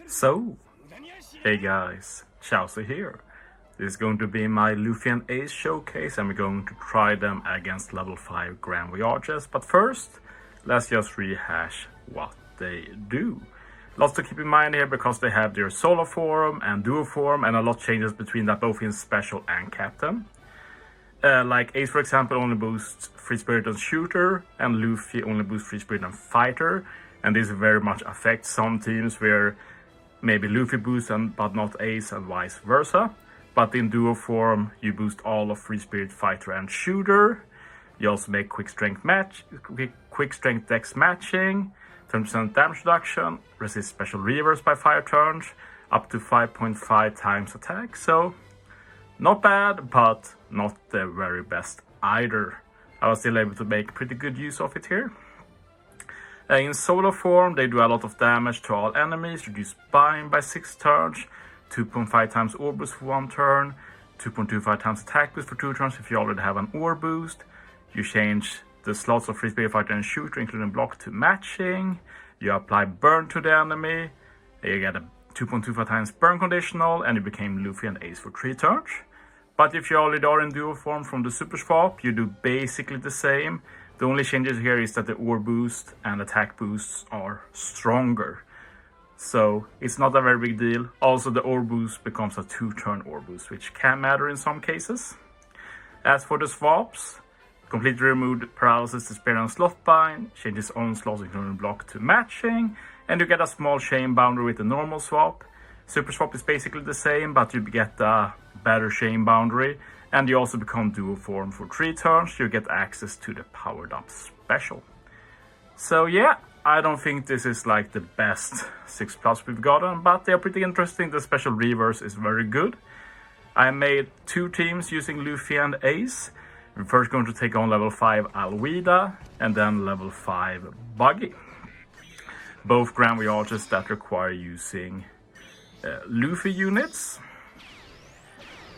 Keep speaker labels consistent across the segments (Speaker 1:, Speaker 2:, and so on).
Speaker 1: So, hey guys, Chauzu here. This is going to be my Luffy and Ace showcase, and we're going to try them against level 5 Grand Voyages. But first, let's just rehash what they do. Lots to keep in mind here because they have their solo form and duo form, and a lot changes between that, both in special and captain. Like Ace, for example, only boosts Free Spirit and Shooter, and Luffy only boosts Free Spirit and Fighter. And this very much affects some teams where maybe Luffy boosts but not Ace, and vice versa. But in duo form, you boost all of Free Spirit, Fighter, and Shooter. You also make quick strength dex matching, 10% damage reduction, resist special reverse by 5 turns, up to 5.5 times attack. So not bad, but not the very best either. I was still able to make pretty good use of it here. In solo form, they do a lot of damage to all enemies, reduce bind by 6 turns, 2.5 times ore boost for 1 turn, 2.25 times attack boost for 2 turns if you already have an ore boost. You change the slots of Free Spirit, Fighter, and Shooter, including block, to matching. You apply burn to the enemy. You get a 2.25 times burn conditional, and you became Luffy and Ace for 3 turns. But if you already are in duo form from the super swap, you do basically the same. The only changes here is that the ore boost and attack boosts are stronger. So it's not a very big deal. Also, the ore boost becomes a 2-turn ore boost, which can matter in some cases. As for the swaps, completely removed paralysis, despair, and slot bind, changes on slots including block to matching, and you get a small chain boundary with the normal swap. Super swap is basically the same, but you get a better chain boundary, and you also become duo form for 3 turns. You get access to the powered up special. So yeah, I don't think this is like the best 6+ we've gotten, but they're pretty interesting. The special reverse is very good. I made 2 teams using Luffy and Ace. We're first going to take on level 5 Alvida and then level 5 Buggy. Both Grand Voyages that require using Luffy units.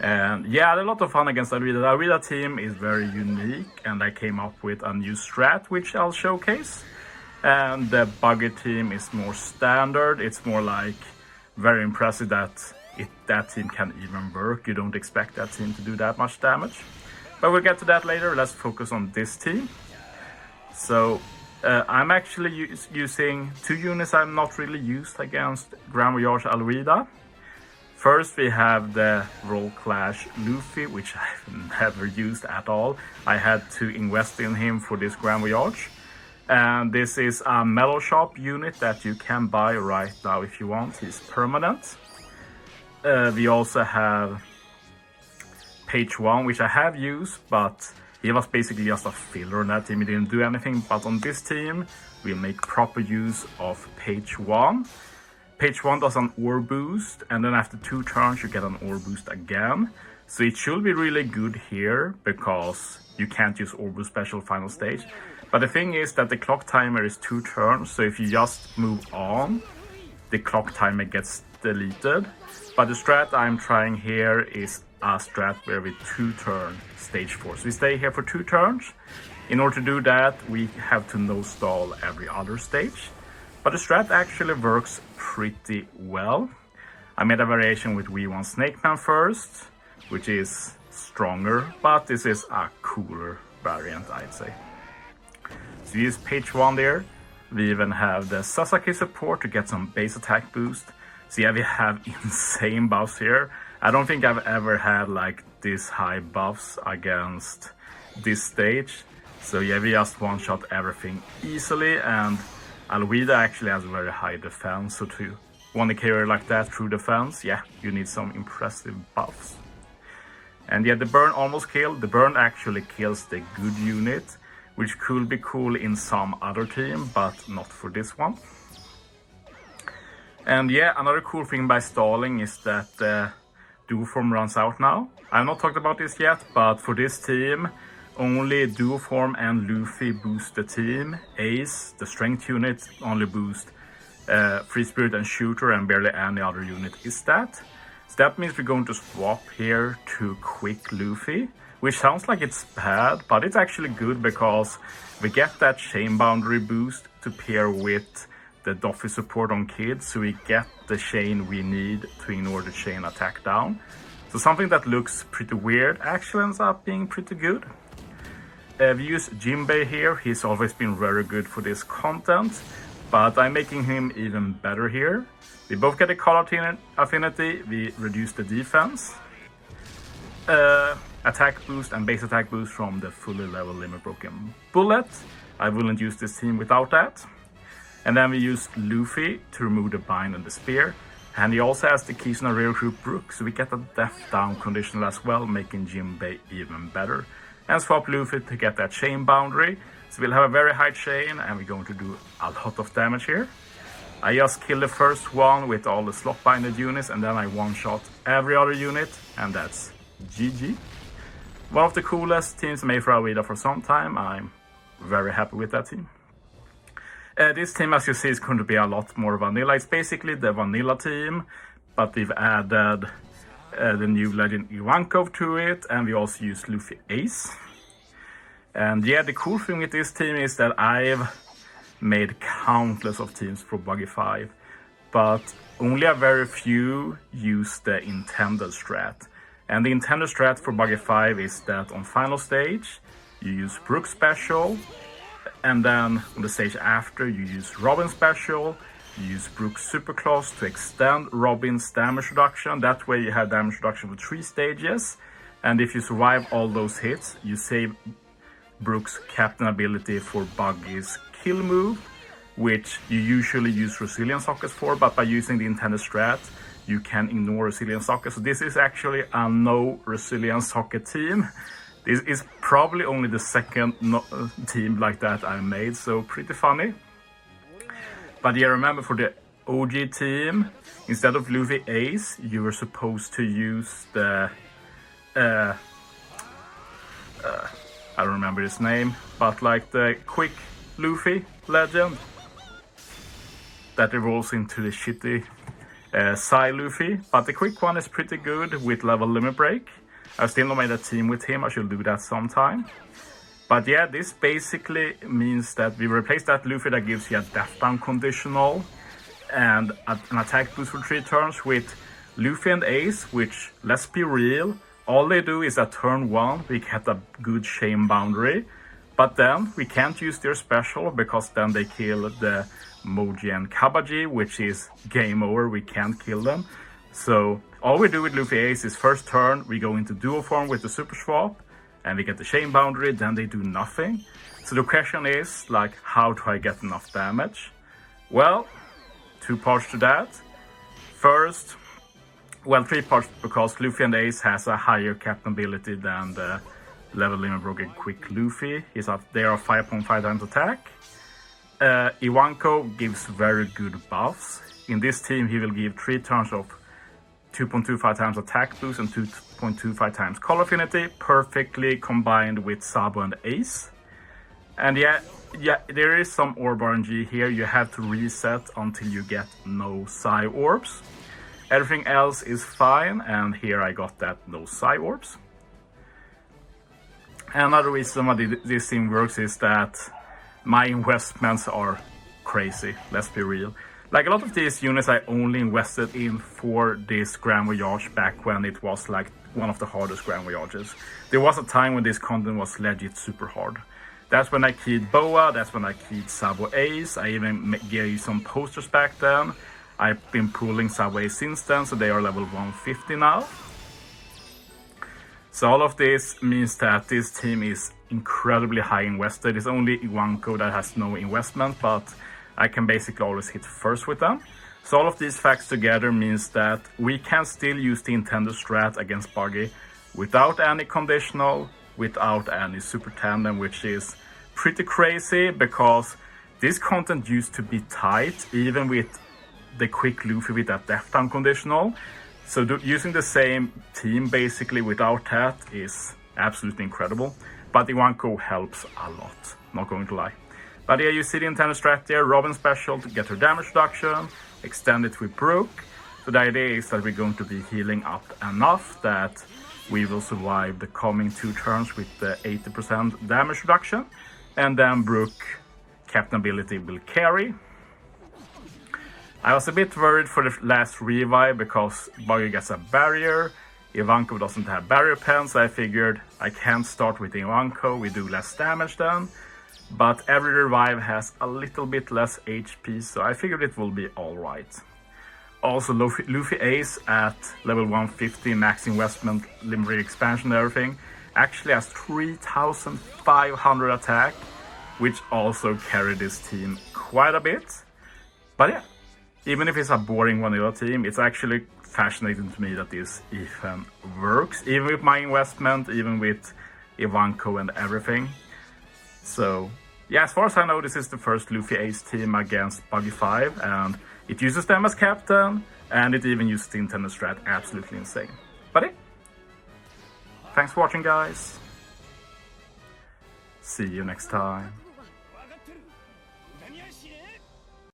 Speaker 1: And yeah, I had a lot of fun against Alvida. The Alvida team is very unique, and I came up with a new strat which I'll showcase. And the Buggy team is more standard. It's more like very impressive that that team can even work. You don't expect that team to do that much damage. But we'll get to that later. Let's focus on this team. So I'm actually using 2 units I've not really used against Grand Voyage Alvida. First, we have the Roll Clash Luffy, which I've never used at all. I had to invest in him for this Grand Voyage. And this is a Metal Shop unit that you can buy right now if you want. He's permanent. We also have Page 1, which I have used, but he was basically just a filler on that team. He didn't do anything. But on this team, we'll make proper use of Page 1. Page 1 does an ore boost, and then after 2 turns, you get an ore boost again. So it should be really good here, because you can't use ore boost special final stage. But the thing is that the clock timer is 2 turns, so if you just move on, the clock timer gets deleted. But the strat I'm trying here is a strat where we 2-turn stage 4. So we stay here for 2 turns. In order to do that, we have to no stall every other stage. But the strat actually works pretty well. I made a variation with V1 Snakeman first, which is stronger, but this is a cooler variant, I'd say. So we use Page 1 there. We even have the Sasaki support to get some base attack boost. So yeah, we have insane buffs here. I don't think I've ever had like this high buffs against this stage. So yeah, we just one-shot everything easily, and Alvida actually has a very high defense. So to want to carry like that through defense, yeah, you need some impressive buffs. And yeah, the burn almost killed. The burn actually kills the good unit, which could be cool in some other team, but not for this one. And yeah, another cool thing by stalling is that the duo form runs out now. I've not talked about this yet, but for this team, only duo form and Luffy boost the team. Ace, the strength unit, only boost Free Spirit and Shooter, and barely any other unit is that. So that means we're going to swap here to Quick Luffy, which sounds like it's bad, but it's actually good because we get that chain boundary boost to pair with the Duffy support on Kid, so we get the chain we need to ignore the chain attack down. So something that looks pretty weird actually ends up being pretty good. We use Jinbei here. He's always been very good for this content, but I'm making him even better here. We both get a color affinity, we reduce the defense, attack boost and base attack boost from the fully level Limit Broken Bullet. I wouldn't use this team without that. And then we use Luffy to remove the bind and the spear. And he also has the Kisuna Real Group Brook, so we get a death down conditional as well, making Jinbei even better. And swap Luffy to get that chain boundary. So we'll have a very high chain and we're going to do a lot of damage here. I just kill the first one with all the slot binded units and then I one-shot every other unit, and that's GG. One of the coolest teams made for Alvida for some time. I'm very happy with that team. This team, as you see, is going to be a lot more vanilla. It's basically the vanilla team, but we've added the new legend Ivankov to it, and we also use Luffy Ace. And yeah, the cool thing with this team is that I've made countless of teams for Buggy 5, but only a very few use the intended strat. And the intended strat for Buggy 5 is that on final stage, you use Brook Special, and then on the stage after, you use Robin Special, you use Brook's Super Claws to extend Robin's damage reduction. That way you have damage reduction for 3 stages. And if you survive all those hits, you save Brook's Captain ability for Buggy's kill move, which you usually use Resilience Sockets for, but by using the intended strat, you can ignore Resilience Sockets. So this is actually a no Resilience Socket team. This is probably only the second team like that I made, so pretty funny. But yeah, remember, for the OG team, instead of Luffy Ace, you were supposed to use the... I don't remember his name, but like the quick Luffy legend that evolves into the shitty Psy Luffy. But the quick one is pretty good with level limit break. I've still not made a team with him, I should do that sometime. But yeah, this basically means that we replace that Luffy that gives you a death down conditional and an attack boost for 3 turns with Luffy and Ace, which, let's be real, all they do is at turn 1 we get a good chain boundary, but then we can't use their special because then they kill the Moji and Kabaji, which is game over, we can't kill them. So all we do with Luffy Ace is first turn we go into duo form with the super swap and we get the chain boundary, then they do nothing. So the question is, like, how do I get enough damage? Well, 2 parts to that. First, well, 3 parts, because Luffy and Ace has a higher captain ability than the level limit broken quick Luffy. They are 5.5 times attack. Ivankov gives very good buffs. In this team he will give 3 turns of 2.25 times attack boost and 2.25 times color affinity, perfectly combined with Sabo and Ace. And yeah, there is some orb RNG here. You have to reset until you get no Psy orbs. Everything else is fine, and here I got that no Psy orbs. Another reason why this thing works is that my investments are crazy, let's be real. Like, a lot of these units I only invested in for this Grand Voyage back when it was like one of the hardest Grand Voyages. There was a time when this content was legit super hard. That's when I keyed Boa, that's when I keyed Sabo Ace. I even gave you some posters back then. I've been pulling Sabo Ace since then, so they are level 150 now. So all of this means that this team is incredibly high invested. It's only Ivankov that has no investment, but I can basically always hit first with them. So all of these facts together means that we can still use the intended strat against Buggy without any conditional, without any super tandem, which is pretty crazy because this content used to be tight even with the quick Luffy with that death down conditional. So using the same team basically without that is absolutely incredible. But Ivankov helps a lot, not going to lie. But yeah, you see the intended strat there, Robin Special to get her damage reduction, extend it with Brook. So the idea is that we're going to be healing up enough that we will survive the coming 2 turns with the 80% damage reduction. And then Brook Captain ability will carry. I was a bit worried for the last revive because Buggy gets a barrier. Ivanko doesn't have barrier pen, so I figured I can't start with Ivanko, we do less damage then. But every revive has a little bit less HP, so I figured it will be alright. Also, Luffy Ace at level 150, max investment, Limerick expansion and everything, actually has 3,500 attack, which also carried this team quite a bit. But yeah, even if it's a boring vanilla team, it's actually fascinating to me that this even works, even with my investment, even with Ivanko and everything. So yeah, as far as I know, this is the first Luffy Ace team against Buggy 5, and it uses them as captain, and it even uses the intended strat. Absolutely insane. But yeah, thanks for watching, guys. See you next time.